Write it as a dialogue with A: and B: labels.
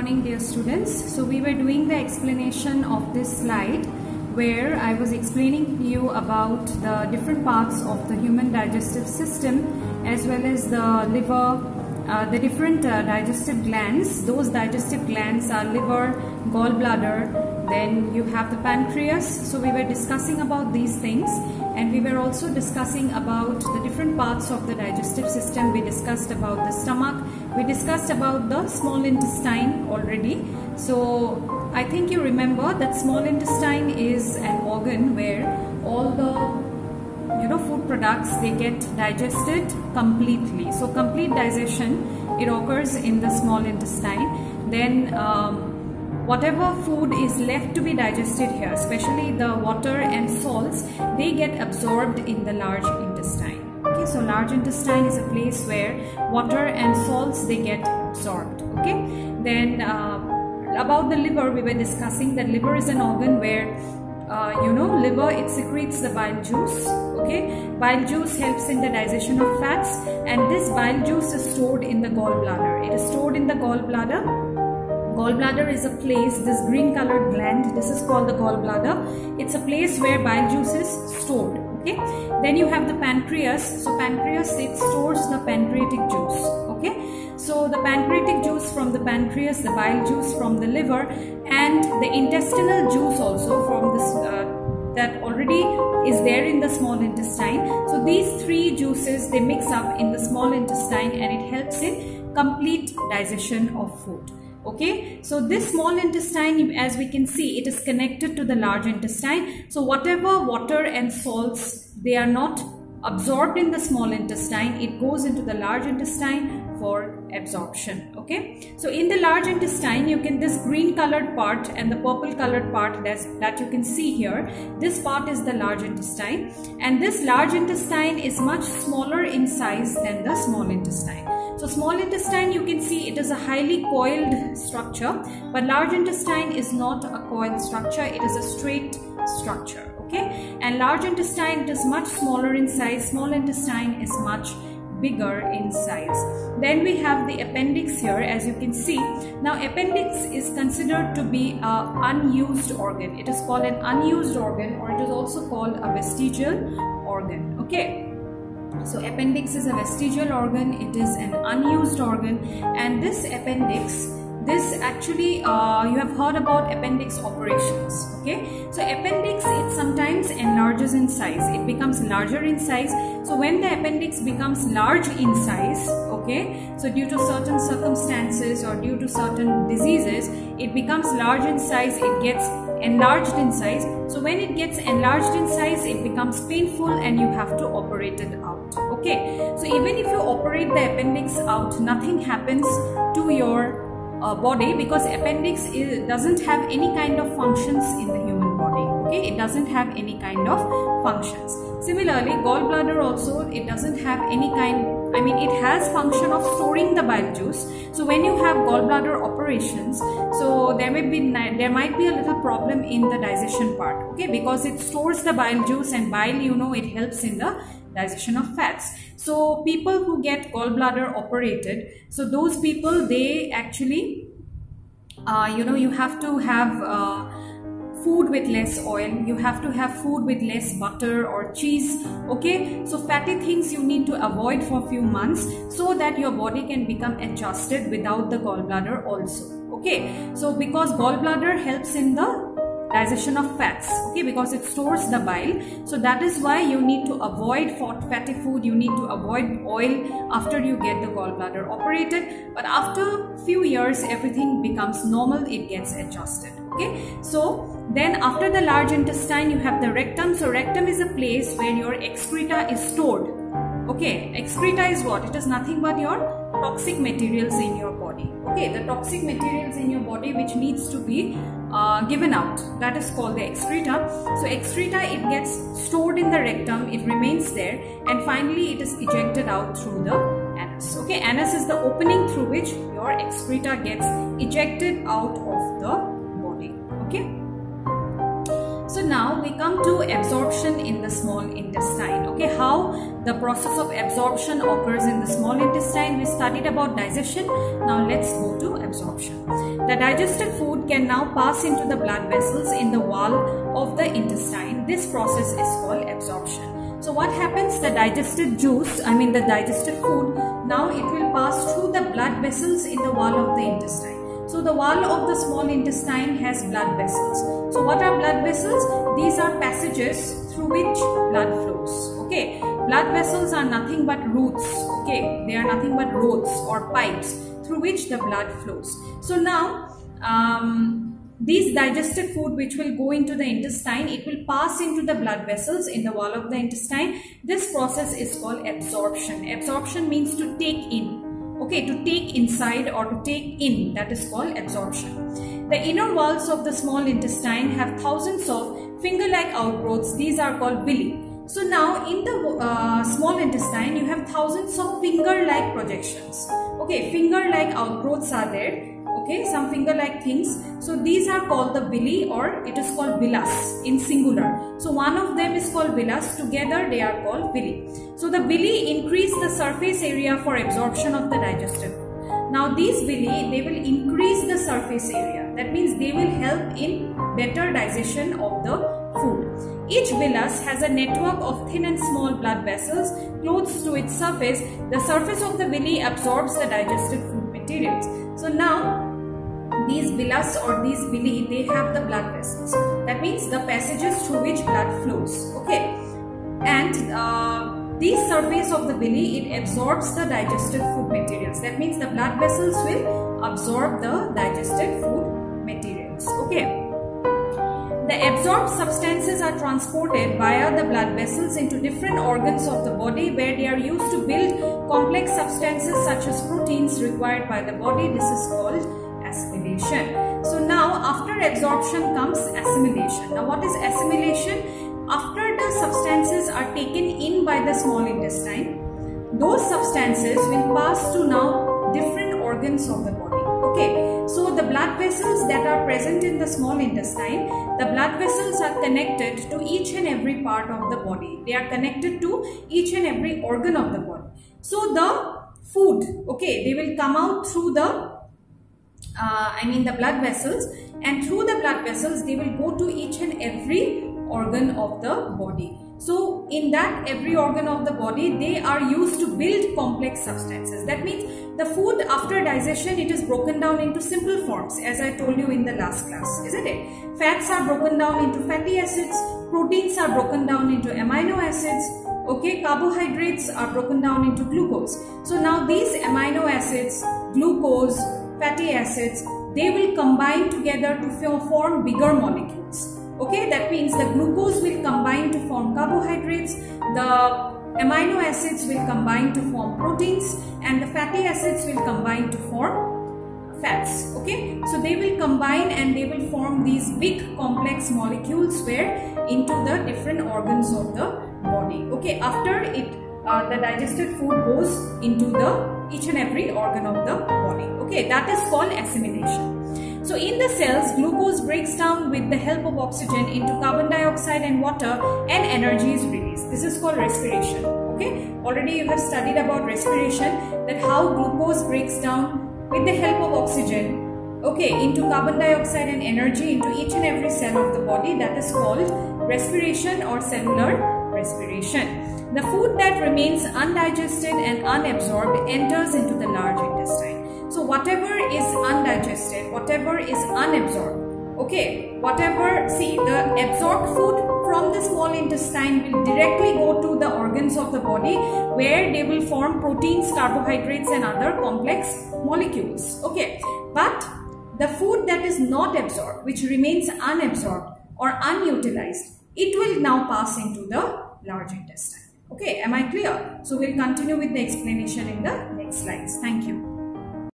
A: morning, dear students. So we were doing the explanation of this slide where I was explaining to you about the different parts of the human digestive system as well as the liver, the different digestive glands. Those digestive glands are liver, gallbladder, then you have the pancreas. So we were discussing about these things, and we were also discussing about the different parts of the digestive system. We discussed about the stomach, we discussed about the small intestine already. So I think you remember that small intestine is an organ where all the food products, they get digested completely. So complete digestion, it occurs in the small intestine. Then whatever food is left to be digested here, especially the water and salts, they get absorbed in the large intestine. Okay, so large intestine is a place where water and salts, they get absorbed. Okay, then about the liver, we were discussing that liver is an organ where liver, it secretes the bile juice. Okay, bile juice helps in the digestion of fats, and this bile juice is stored in the gallbladder. It is stored in the gallbladder. Gallbladder is a place, this green colored gland, this is called the gallbladder. It's a place where bile juice is stored. Okay, then you have the pancreas. So pancreas, it stores the pancreatic juice. Okay, so the pancreatic juice from the pancreas, the bile juice from the liver, and the intestinal juice also from this that already is there in the small intestine. So these three juices, they mix up in the small intestine, and it helps in complete digestion of food. Okay, so this small intestine, as we can see, it is connected to the large intestine. So whatever water and salts, they are not absorbed in the small intestine, it goes into the large intestine for absorption. Okay, so in the large intestine, you can, this green colored part and the purple colored part that you can see here, this part is the large intestine, and this large intestine is much smaller in size than the small intestine. So small intestine, you can see it is a highly coiled structure, but large intestine is not a coiled structure, it is a straight structure. Okay, and large intestine, it is much smaller in size, small intestine is much bigger in size. Then we have the appendix here, as you can see. Now appendix is considered to be an unused organ. It is called an unused organ, or it is also called a vestigial organ. Okay, so appendix is a vestigial organ, it is an unused organ, and this appendix, this actually you have heard about appendix operations. Okay, so appendix, it sometimes enlarges in size, it becomes larger in size. So when the appendix becomes large in size, okay, so due to certain circumstances or due to certain diseases, it becomes large in size, it gets enlarged in size. So when it gets enlarged in size, it becomes painful and you have to operate it out. Okay, so even if you operate the appendix out, nothing happens to your body, because appendix doesn't have any kind of functions in the human body. Okay, it doesn't have any kind of functions. Similarly, gallbladder also, it doesn't have any kind, I mean, it has function of storing the bile juice. So when you have gallbladder operations, so there might be a little problem in the digestion part. Okay, because it stores the bile juice, and bile, it helps in the digestion of fats. So people who get gallbladder operated, so those people, they actually you have to have food with less oil, you have to have food with less butter or cheese. Okay, so fatty things you need to avoid for a few months so that your body can become adjusted without the gallbladder also. Okay, so because gallbladder helps in the digestion of fats, okay, because it stores the bile. So that is why you need to avoid fatty food, you need to avoid oil after you get the gallbladder operated. But after few years, everything becomes normal, it gets adjusted. Okay, so then after the large intestine, you have the rectum. So rectum is a place where your excreta is stored. Okay, excreta is what? It is nothing but your toxic materials in your body. Okay, the toxic materials in your body which needs to be given out, that is called the excreta. So excreta, it gets stored in the rectum, it remains there, and finally it is ejected out through the anus. Okay, anus is the opening through which your excreta gets ejected out of the body. Okay, So now we come to absorption in the small intestine. Okay, how the process of absorption occurs in the small intestine. We studied about digestion. Now let's go to absorption. The digested food can now pass into the blood vessels in the wall of the intestine. This process is called absorption. So what happens? The digested juice, the digested food, now it will pass through the blood vessels in the wall of the intestine. So the wall of the small intestine has blood vessels. So what are blood vessels? These are passages through which blood flows. Okay, blood vessels are nothing but roots. Okay, they are nothing but roads or pipes through which the blood flows. So now these digested food which will go into the intestine, it will pass into the blood vessels in the wall of the intestine. This process is called absorption. Absorption means to take in. Okay, to take inside or to take in, that is called absorption. The inner walls of the small intestine have thousands of finger-like outgrowths. These are called villi. So now in the small intestine, you have thousands of finger-like projections. Okay, finger-like outgrowths are there. Okay, some finger-like things. So these are called the villi, or it is called villas in singular. So one of them is called villas. Together they are called villi. So the villi increase the surface area for absorption of the digestive food. Now these villi, they will increase the surface area. That means they will help in better digestion of the food. Each villus has a network of thin and small blood vessels close to its surface. The surface of the villi absorbs the digested food materials. So now these villus or these villi, they have the blood vessels. That means the passages through which blood flows. Okay, and this surface of the villi, it absorbs the digested food materials. That means the blood vessels will absorb the digested food materials. Okay. The absorbed substances are transported via the blood vessels into different organs of the body where they are used to build complex substances such as proteins required by the body. This is called assimilation. So now after absorption comes assimilation. Now what is assimilation? After the substances are taken in by the small intestine, those substances will pass to now different organs of the body. Okay, so the blood vessels that are present in the small intestine, the blood vessels are connected to each and every part of the body. They are connected to each and every organ of the body. So the food, okay, they will come out through the the blood vessels, and through the blood vessels they will go to each and every organ of the body. So in that every organ of the body, they are used to build complex substances. That means the food after digestion, it is broken down into simple forms, as I told you in the last class, isn't it? Fats are broken down into fatty acids, proteins are broken down into amino acids, okay, carbohydrates are broken down into glucose. So now these amino acids, glucose, fatty acids, they will combine together to form bigger molecules. Okay, that means the glucose will combine to form carbohydrates, the amino acids will combine to form proteins, and the fatty acids will combine to form fats. Okay, so they will combine and they will form these big complex molecules where into the different organs of the body. Okay, after it the digested food goes into the each and every organ of the body. Okay, that is called assimilation. So in the cells, glucose breaks down with the help of oxygen into carbon dioxide and water, and energy is released. This is called respiration. Okay, already you have studied about respiration, that how glucose breaks down with the help of oxygen, okay, into carbon dioxide and energy into each and every cell of the body. That is called respiration or cellular respiration. The food that remains undigested and unabsorbed enters into the large intestine. So whatever is undigested, whatever is unabsorbed, okay, whatever, see, the absorbed food from the small intestine will directly go to the organs of the body where they will form proteins, carbohydrates and other complex molecules. Okay, but the food that is not absorbed, which remains unabsorbed or unutilized, it will now pass into the large intestine. Okay, am I clear? So we'll continue with the explanation in the next slides. Thank you.